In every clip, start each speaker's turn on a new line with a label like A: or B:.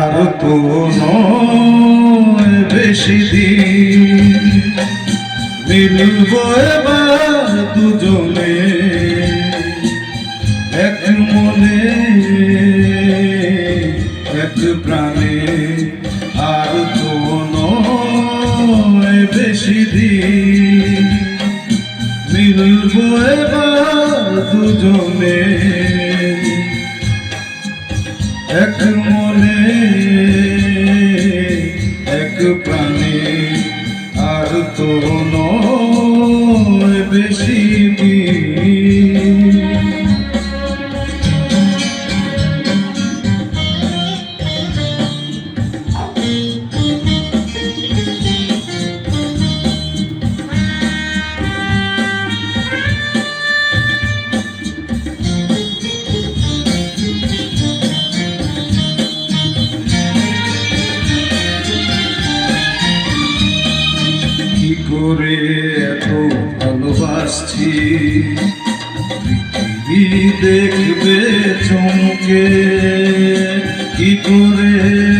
A: আর তো নয় বেশি দিন, মিলব এবার দুজনে এক মনে এক প্রাণে। আর তো নয় বেশি দিন, মিলব এবার দুজনে এক মনে এক প্রাণে। আর তো নয় বেশি দিন। কি করে এত ভালোবাসছি, পৃথিবী দেখবে চমকে। কি করে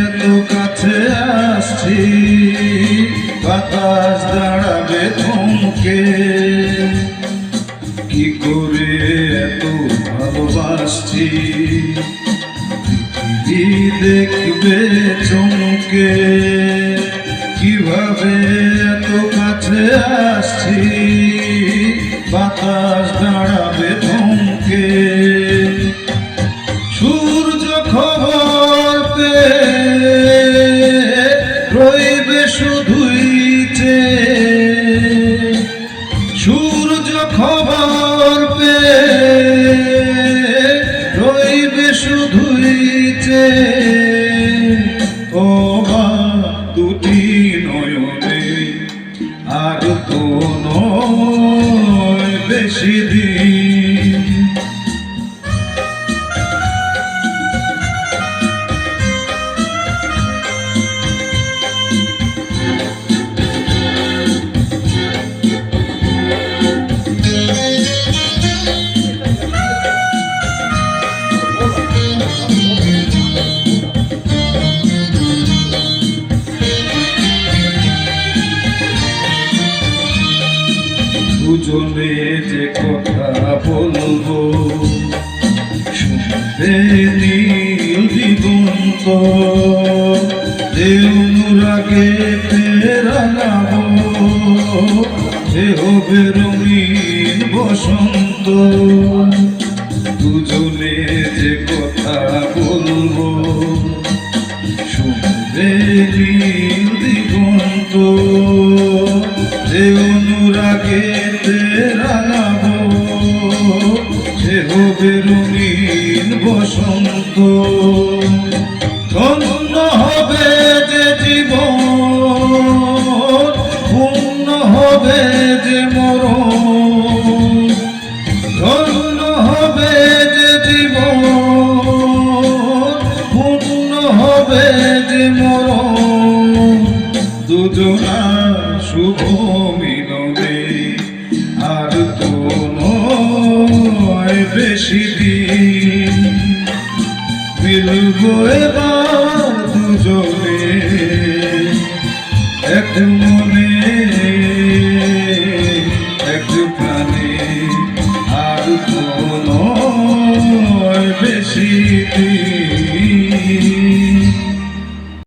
A: এত কাছে আসছি, বাতাস দাঁড়াবে থমকে। কি করে এত ভালোবাসছি, পৃথিবী দেখবে চমকে। কিভাবে এত কাছে আসছি, বাতাস দাঁড়াবে থমকে। সূর্য খবর পেয়ে রইবে শুধুই চেয়ে। সূর্য খবর পেয়ে রইবে শুধুই চেয়ে। ও মা দুটি নয়নে, আর তো নয় বেশি দিন। দুজনে যে কথা বলবো, শুনতে নীল দিগন্ত। যে অনুরাগে রাঙাবো, সে হবে রঙিন বসন্ত। দুজনে যে কথা বলবো, শুনতে নীল দিগন্ত। যে অনুরাগে রাঙাবো, সে হবে রঙিন বসন্ত। ধন্য হবে যে জীবন, পূর্ণ হবে যে মরণ। ধন্য হবে যে জীবন, পূর্ণ হবে যে মরণ। দুজনা শুভ মিলনে, আর তো নয় বেশি দিন। মিলব এবার দুজনে এক মনে এক প্রাণে। আর তো নয় বেশি দিন।